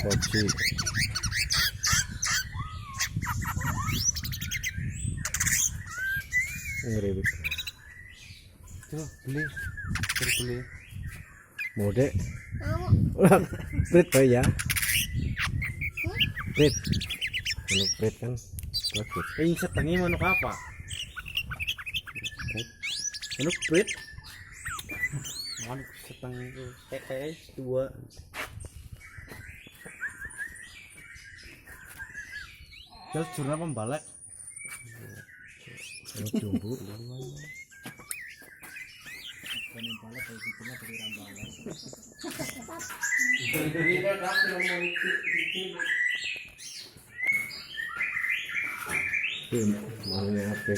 Soci. Ngerebek. Tuh, beli. Beli. Mode. Mau. Prit Pak, ya. Prit. Manuk prit kan bagus. Yang setengah manuk apa? Manuk prit. Manuk setengah itu dua. Terus jurna pembalak. Manuk jumbo. Maunya apa?